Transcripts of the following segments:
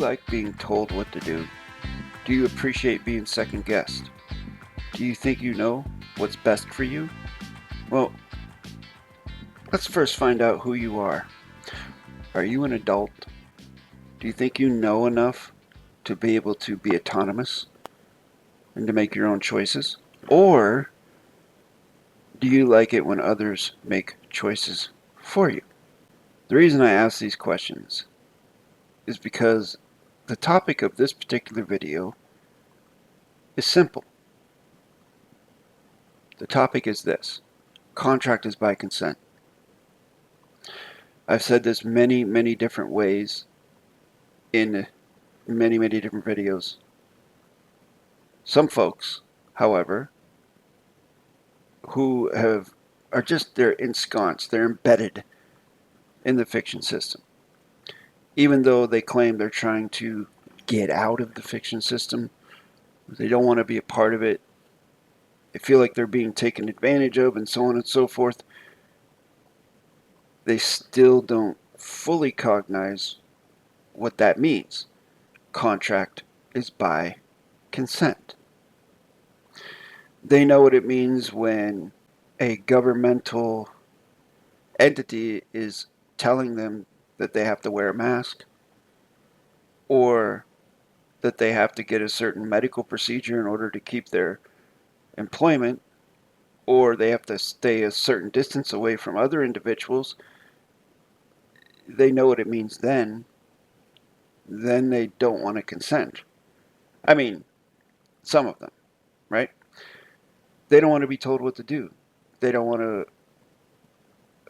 like being told what to do? Do you appreciate being second guessed? Do you think you know what's best for you? Well, let's first find out who you are. Are you an adult? Do you think you know enough to be able to be autonomous and to make your own choices? Or do you like it when others make choices for you? The reason I ask these questions is because the topic of this particular video is simple. The topic is this: contract is by consent. I've said this many different ways in many different videos. Some folks, however, who they're ensconced, they're embedded in the fiction system. Even though they claim they're trying to get out of the fiction system, they don't want to be a part of it. They feel like they're being taken advantage of and so on and so forth. They still don't fully cognize what that means. Contract is by consent. They know what it means when a governmental entity is telling them that they have to wear a mask, or that they have to get a certain medical procedure in order to keep their employment, or they have to stay a certain distance away from other individuals. They know what it means then they don't want to consent. I mean, some of them, right? They don't want to be told what to do. They don't want to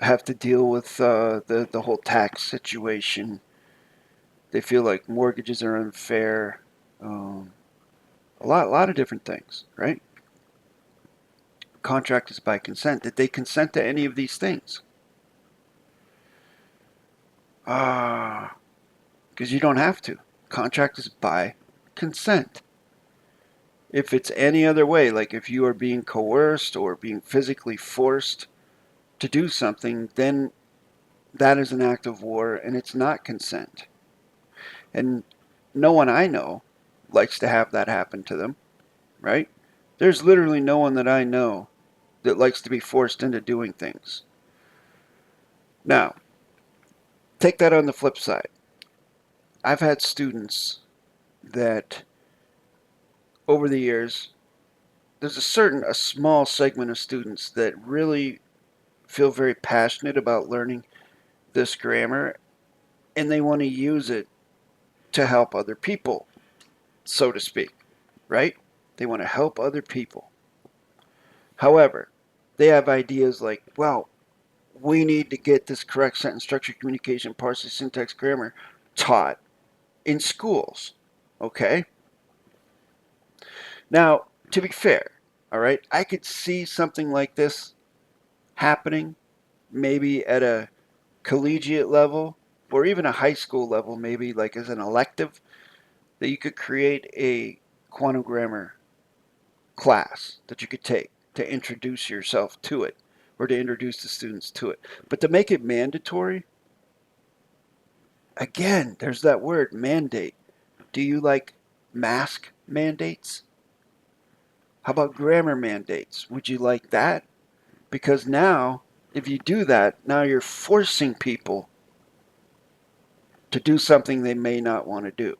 have to deal with the whole tax situation. They feel like mortgages are unfair. A lot of different things, right? Contract is by consent. Did they consent to any of these things? Because you don't have to. Contract is by consent. If it's any other way, like if you are being coerced or being physically forced to do something, then that is an act of war and it's not consent. And no one I know likes to have that happen to them, right? There's literally no one that I know that likes to be forced into doing things. Now, take that on the flip side. I've had students that over the years, there's a small segment of students that really feel very passionate about learning this grammar, and they want to use it to help other people, so to speak, right? They want to help other people. However, they have ideas like, well, we need to get this correct sentence structure, communication, parsing, syntax, grammar taught in schools, okay? Now, to be fair, all right, I could see something like this happening maybe at a collegiate level or even a high school level, maybe like as an elective, that you could create a quantum grammar class that you could take to introduce yourself to it or to introduce the students to it. But to make it mandatory, again, there's that word, mandate. Do you like mask mandates? How about grammar mandates? Would you like that? Because now, if you do that, now you're forcing people to do something they may not want to do.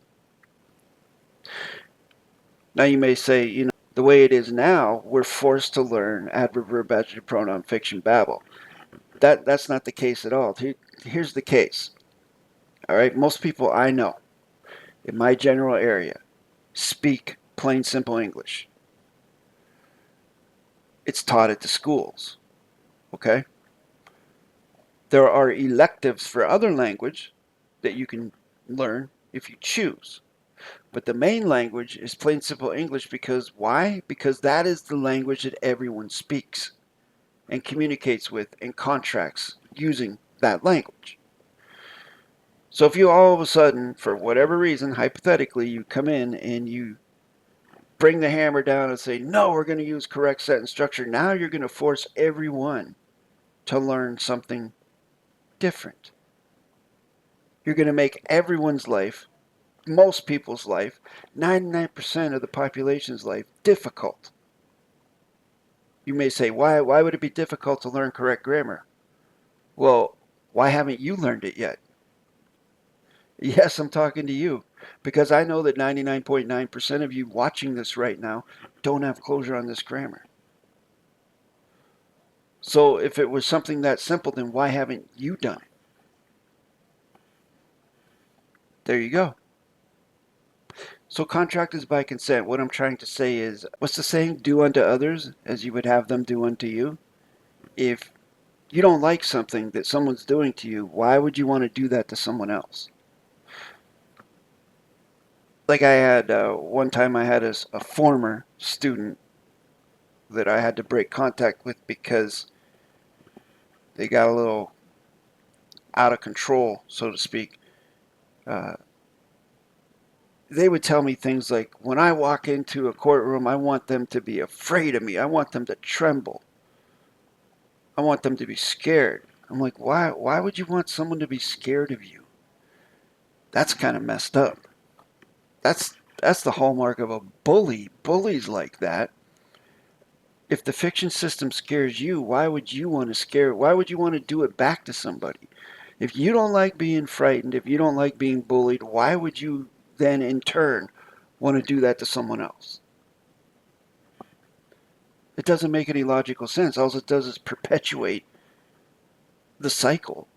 Now you may say, the way it is now, we're forced to learn adverb, verb, adjective, pronoun, fiction, babble. That's not the case at all. Here's the case. All right, most people I know in my general area speak plain, simple English. It's taught at the schools, okay? There are electives for other language that you can learn if you choose. But the main language is plain, simple English because why? Because that is the language that everyone speaks and communicates with and contracts using that language. So if you all of a sudden, for whatever reason, hypothetically, you come in and you bring the hammer down and say, no, we're going to use correct sentence structure, now you're going to force everyone to learn something different. You're going to make everyone's life most people's life, 99% of the population's life, difficult. You may say, why would it be difficult to learn correct grammar? Well, why haven't you learned it yet? Yes, I'm talking to you, because I know that 99.9% of you watching this right now don't have closure on this grammar. So if it was something that simple, then why haven't you done it? There you go. So contract is by consent. What I'm trying to say is, what's the saying? Do unto others as you would have them do unto you. If you don't like something that someone's doing to you, why would you want to do that to someone else? Like I had one time I had a former student that I had to break contact with because they got a little out of control, so to speak. They would tell me things like, when I walk into a courtroom, I want them to be afraid of me. I want them to tremble. I want them to be scared. I'm like, why would you want someone to be scared of you? That's kind of messed up. That's the hallmark of a bully. Bullies like that. If the fiction system scares you, why would you want to do it back to somebody? If you don't like being frightened, if you don't like being bullied, why would you then in turn want to do that to someone else? It doesn't make any logical sense. All it does is perpetuate the cycle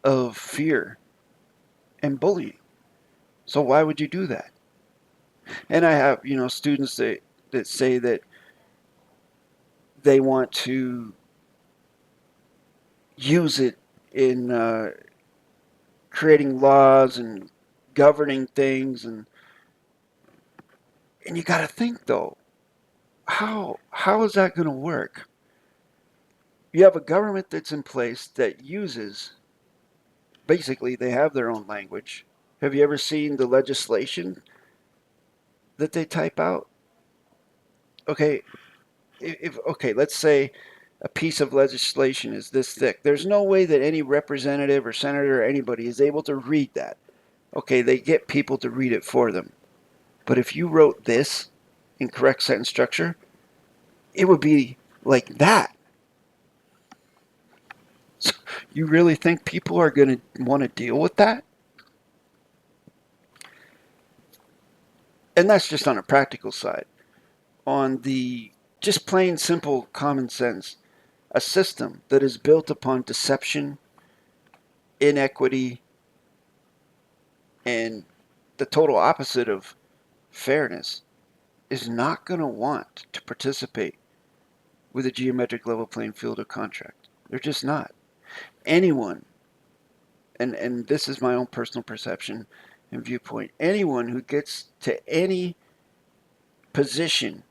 of fear and bullying. So why would you do that? And I have, students that say that they want to use it in creating laws and governing things, and you got to think though, how is that going to work? You have a government that's in place that uses, basically they have their own language. Have you ever seen the legislation that they type out? Okay, okay, let's say a piece of legislation is this thick. There's no way that any representative or senator or anybody is able to read that. Okay, they get people to read it for them. But if you wrote this in correct sentence structure, it would be like that. So you really think people are going to want to deal with that? And that's just on a practical side. On the just plain simple common sense, a system that is built upon deception, inequity, and the total opposite of fairness is not going to want to participate with a geometric level playing field of contract. They're just not. Anyone, and this is my own personal perception and viewpoint, anyone who gets to any position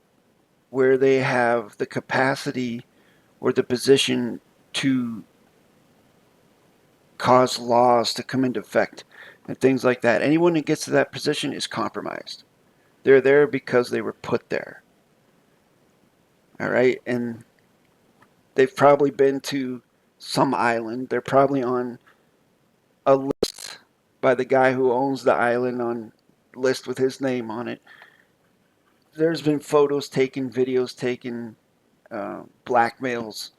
where they have the capacity or the position to cause laws to come into effect and things like that, anyone who gets to that position is compromised. They're there because they were put there. All right? And they've probably been to some island. They're probably on a list by the guy who owns the island, on list with his name on it. There's been photos taken, videos taken, blackmails,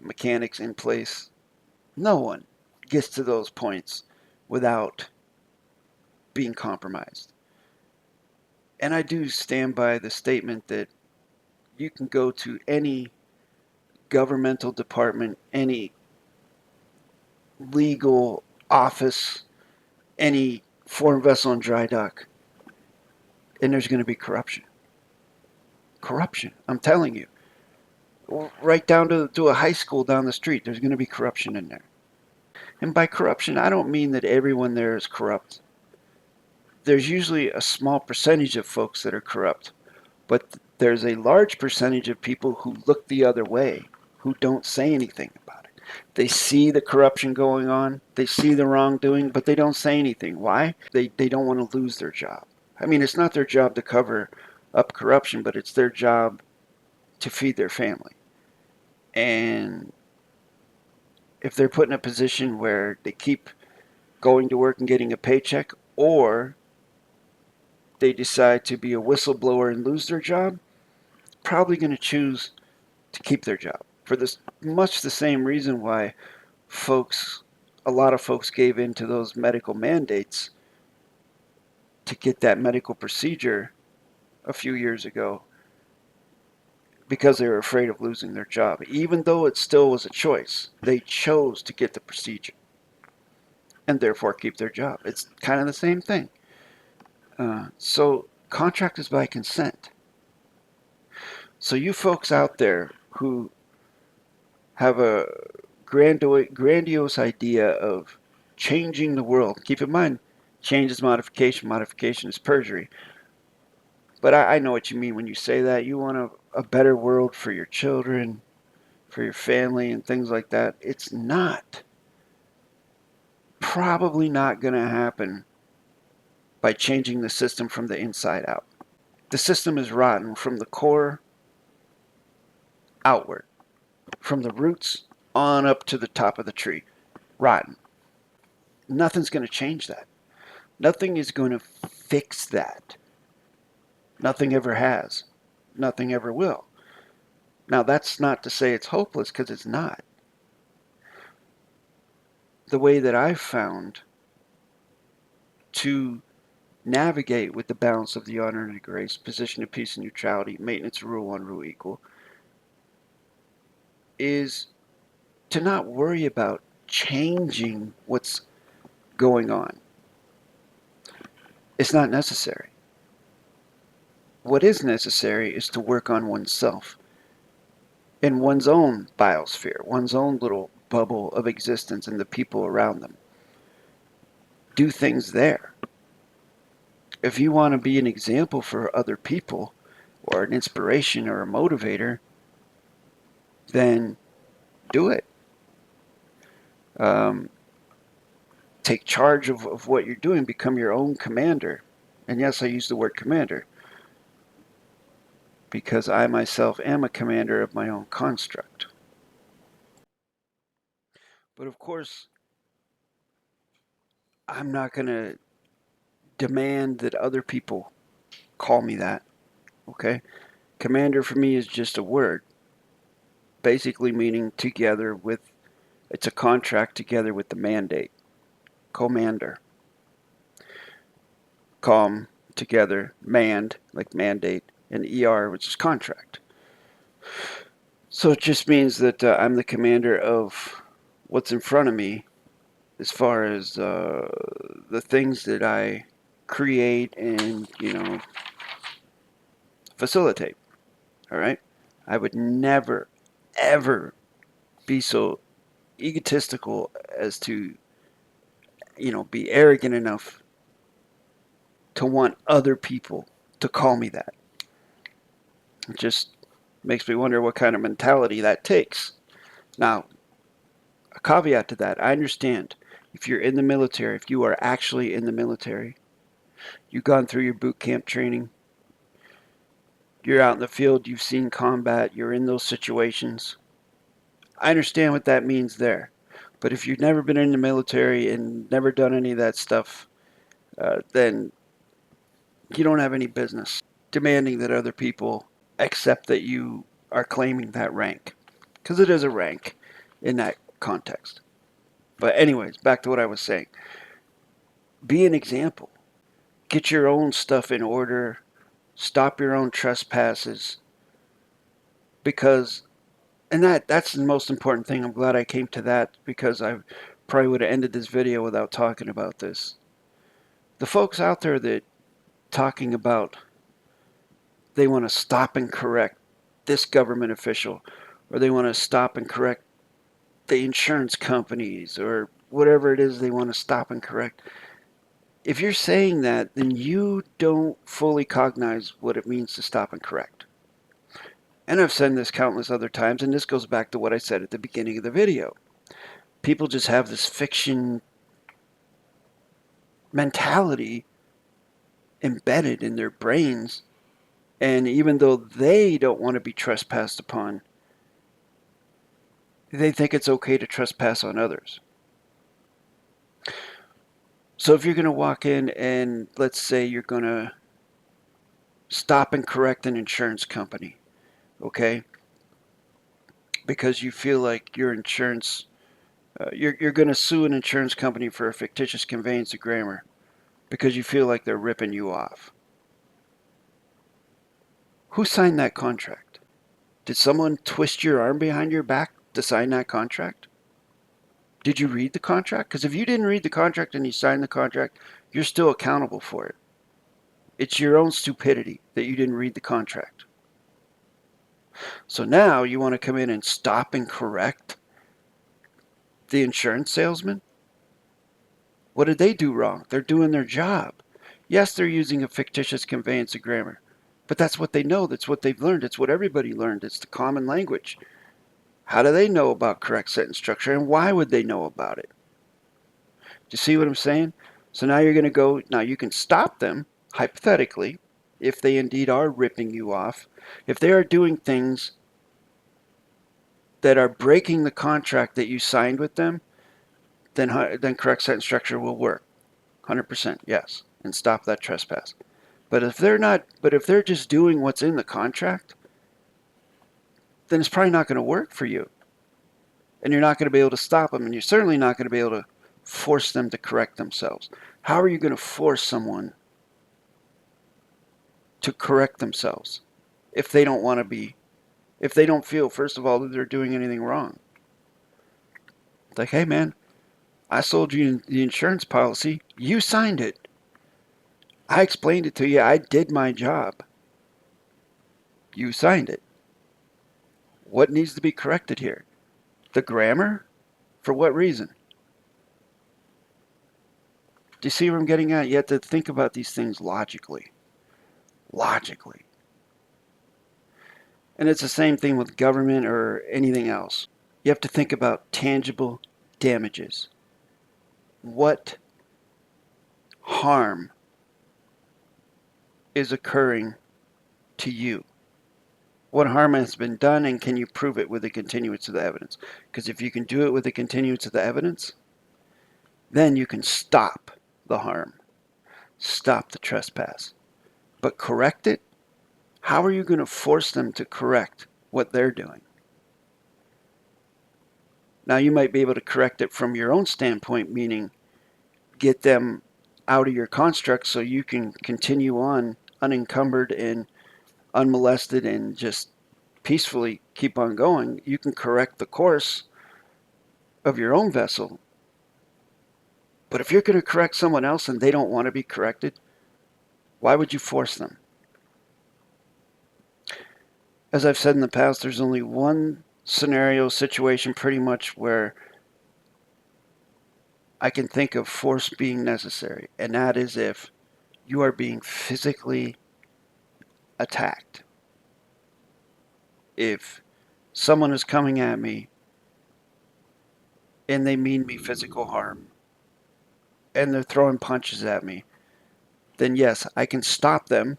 mechanics in place. No one gets to those points without being compromised. And I do stand by the statement that you can go to any governmental department, any legal office, any foreign vessel in dry dock, and there's going to be corruption. Corruption, I'm telling you. Right down to a high school down the street, there's going to be corruption in there. And by corruption, I don't mean that everyone there is corrupt. There's usually a small percentage of folks that are corrupt, but there's a large percentage of people who look the other way, who don't say anything about it. They see the corruption going on, they see the wrongdoing, but they don't say anything. Why? They don't want to lose their job. I mean, it's not their job to cover up corruption, but it's their job to feed their family. And if they're put in a position where they keep going to work and getting a paycheck, or they decide to be a whistleblower and lose their job, probably going to choose to keep their job for this much the same reason why a lot of folks gave in to those medical mandates to get that medical procedure a few years ago, because they were afraid of losing their job. Even though it still was a choice, they chose to get the procedure and therefore keep their job. It's kind of the same thing. So contract is by consent. So you folks out there who have a grandiose idea of changing the world, keep in mind, change is modification, modification is perjury. But I know what you mean when you say that. You want a better world for your children, for your family, and things like that. It's not. Probably not going to happen by changing the system from the inside out. The system is rotten from the core outward, from the roots on up to the top of the tree. Rotten. Nothing's going to change that. Nothing is going to fix that. Nothing ever has. Nothing ever will. Now, that's not to say it's hopeless, because it's not. The way that I've found to navigate with the balance of the honor and the grace, position of peace and neutrality, maintenance of rule one, rule equal, is to not worry about changing what's going on. It's not necessary. What is necessary is to work on oneself in one's own biosphere, one's own little bubble of existence and the people around them. Do things there. If you want to be an example for other people, or an inspiration or a motivator, then do it. Take charge of what you're doing. Become your own commander. And yes, I use the word commander, because I myself am a commander of my own construct. But of course, I'm not going to demand that other people call me that. Okay? Commander for me is just a word, basically meaning together with, it's a contract together with the mandate. Commander. Com, together, mand, like mandate, and ER, which is contract. So it just means that I'm the commander of what's in front of me, as far as the things that I create and, facilitate. All right? I would never, ever be so egotistical as to, be arrogant enough to want other people to call me that. It just makes me wonder what kind of mentality that takes. Now, a caveat to that, I understand if you're in the military, if you are actually in the military, you've gone through your boot camp training, you're out in the field, you've seen combat, you're in those situations. I understand what that means there. But if you've never been in the military and never done any of that stuff, then you don't have any business demanding that other people accept that you are claiming that rank. Because it is a rank in that context. But anyways, back to what I was saying. Be an example. Get your own stuff in order. Stop your own trespasses. Because, and that's the most important thing. I'm glad I came to that, because I probably would have ended this video without talking about this. The folks out there that talking about they want to stop and correct this government official, or they want to stop and correct the insurance companies, or whatever it is they want to stop and correct. If you're saying that, then you don't fully cognize what it means to stop and correct. And I've said this countless other times, and this goes back to what I said at the beginning of the video. People just have this fiction mentality embedded in their brains, and even though they don't want to be trespassed upon, they think it's okay to trespass on others. So if you're going to walk in and let's say you're going to stop and correct an insurance company, okay? Because you feel like your insurance, you're going to sue an insurance company for a fictitious conveyance of grammar because you feel like they're ripping you off. Who signed that contract? Did someone twist your arm behind your back to sign that contract? Did you read the contract? Because if you didn't read the contract and you signed the contract, you're still accountable for it. It's your own stupidity that you didn't read the contract. So now you want to come in and stop and correct the insurance salesman? What did they do wrong? They're doing their job. Yes, they're using a fictitious conveyance of grammar, but that's what they know. That's what they've learned. It's what everybody learned. It's the common language. How do they know about correct sentence structure, and why would they know about it? Do you see what I'm saying? So now you're going to go, now you can stop them, hypothetically, if they indeed are ripping you off. If they are doing things that are breaking the contract that you signed with them, then correct sentence structure will work. 100%, yes, and stop that trespass. But if they're just doing what's in the contract, then it's probably not going to work for you. And you're not going to be able to stop them, and you're certainly not going to be able to force them to correct themselves. How are you going to force someone to correct themselves if they don't want to be, if they don't feel, first of all, that they're doing anything wrong? It's like, hey man, I sold you the insurance policy. You signed it. I explained it to you. I did my job. You signed it. What needs to be corrected here? The grammar? For what reason? Do you see where I'm getting at? You have to think about these things logically. Logically. And it's the same thing with government or anything else. You have to think about tangible damages. What harm is occurring to you? What harm has been done, and can you prove it with a continuance of the evidence? Because if you can do it with a continuance of the evidence, then you can stop the harm, stop the trespass. But correct it? How are you going to force them to correct what they're doing? Now, you might be able to correct it from your own standpoint, meaning get them out of your construct so you can continue on unencumbered and unmolested and just peacefully keep on going. You can correct the course of your own vessel. But if you're going to correct someone else and they don't want to be corrected, why would you force them? As I've said in the past, there's only one scenario, situation pretty much where I can think of force being necessary, and that is if you are being physically attacked. If someone is coming at me and they mean me physical harm and they're throwing punches at me, then yes, I can stop them,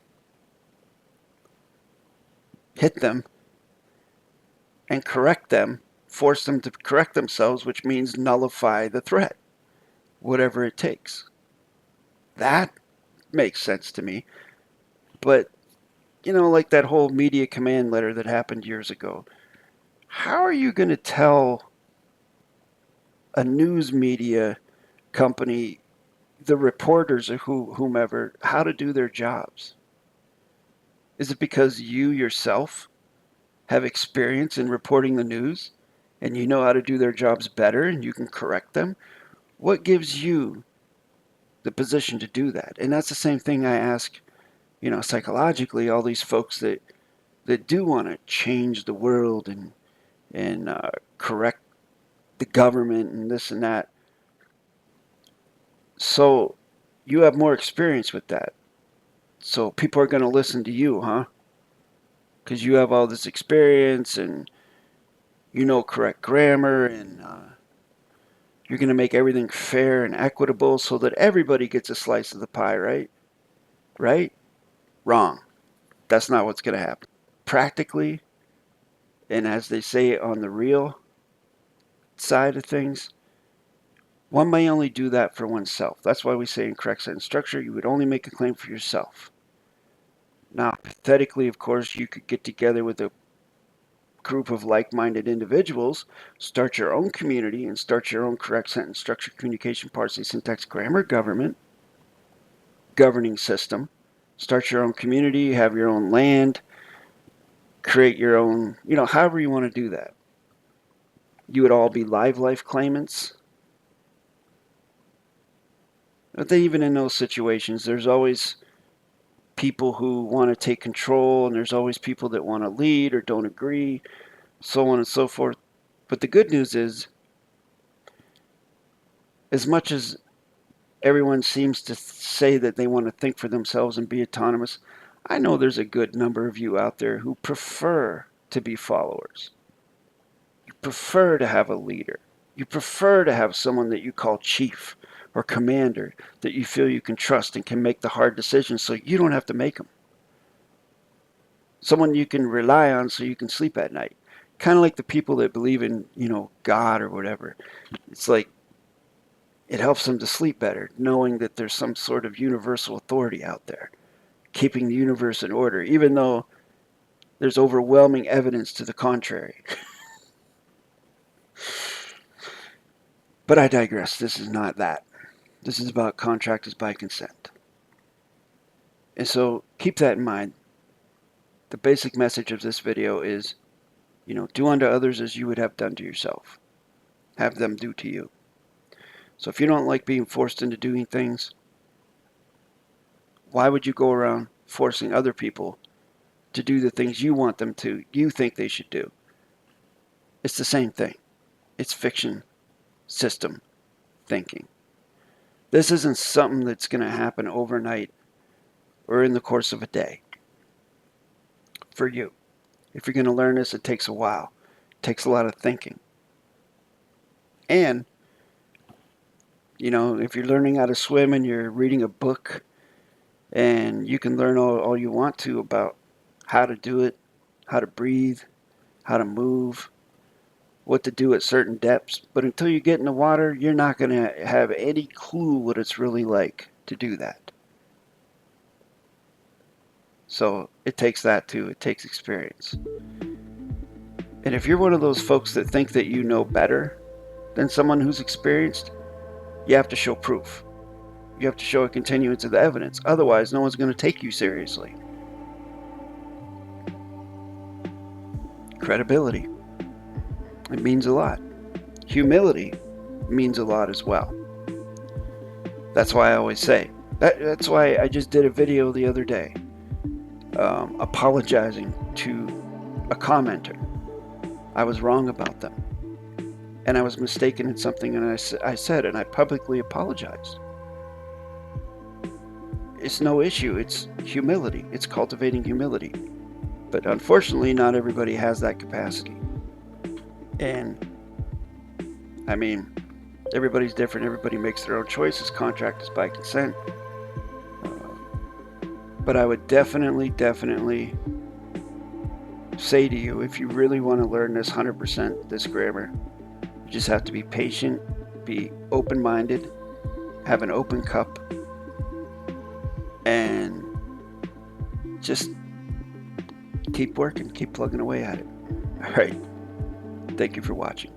hit them, and correct them, force them to correct themselves, which means nullify the threat, whatever it takes. That makes sense to me. But, you know, like that whole media command letter that happened years ago, how are you going to tell a news media company, the reporters or whomever, how to do their jobs? Is it because you yourself have experience in reporting the news and you know how to do their jobs better and you can correct them? What gives you the position to do that? And that's the same thing I ask, you know, psychologically, all these folks that do want to change the world and correct the government and this and that. So you have more experience with that. So people are going to listen to you, huh? Because you have all this experience and you know correct grammar and you're going to make everything fair and equitable so that everybody gets a slice of the pie, right? Right? Wrong. That's not what's going to happen. Practically, and as they say on the real side of things, one may only do that for oneself. That's why we say in correct sentence structure, you would only make a claim for yourself. Now, hypothetically, of course, you could get together with a group of like-minded individuals, start your own community, and start your own correct sentence structure, communication, parsing, syntax, grammar, governing system. Start your own community, have your own land, create your own, however you want to do that. You would all be live life claimants. But even in those situations, there's always people who want to take control, and there's always people that want to lead or don't agree, so on and so forth. But the good news is, as much as everyone seems to say that they want to think for themselves and be autonomous, I know there's a good number of you out there who prefer to be followers. You prefer to have a leader. You prefer to have someone that you call chief or commander that you feel you can trust and can make the hard decisions so you don't have to make them. Someone you can rely on so you can sleep at night. Kind of like the people that believe in, God or whatever. It's like it helps them to sleep better, knowing that there's some sort of universal authority out there, keeping the universe in order, even though there's overwhelming evidence to the contrary. But I digress. This is not that. This is about contract is by consent. And so keep that in mind. The basic message of this video is, do unto others as you would have done to yourself. Have them do to you. So if you don't like being forced into doing things, why would you go around forcing other people to do the things you want them to, you think they should do? It's the same thing. It's fiction system thinking. This isn't something that's going to happen overnight or in the course of a day. For you. If you're going to learn this, it takes a while. It takes a lot of thinking. And, if you're learning how to swim and you're reading a book, and you can learn all you want to about how to do it, how to breathe, how to move, what to do at certain depths. But until you get in the water, you're not going to have any clue what it's really like to do that. So it takes that too. It takes experience. And if you're one of those folks that think that you know better than someone who's experienced, you have to show proof. You have to show a continuance of the evidence. Otherwise, no one's going to take you seriously. Credibility. It means a lot. Humility means a lot as well. That's why I always say. That's why I just did a video the other day apologizing to a commenter. I was wrong about them. And I was mistaken in something, and I said, and I publicly apologized. It's no issue. It's humility. It's cultivating humility. But unfortunately, not everybody has that capacity. And, everybody's different. Everybody makes their own choices. Contract is by consent. But I would definitely say to you, if you really want to learn this 100%, this grammar, you just have to be patient, be open-minded, have an open cup, and just keep working, keep plugging away at it. All right. Thank you for watching.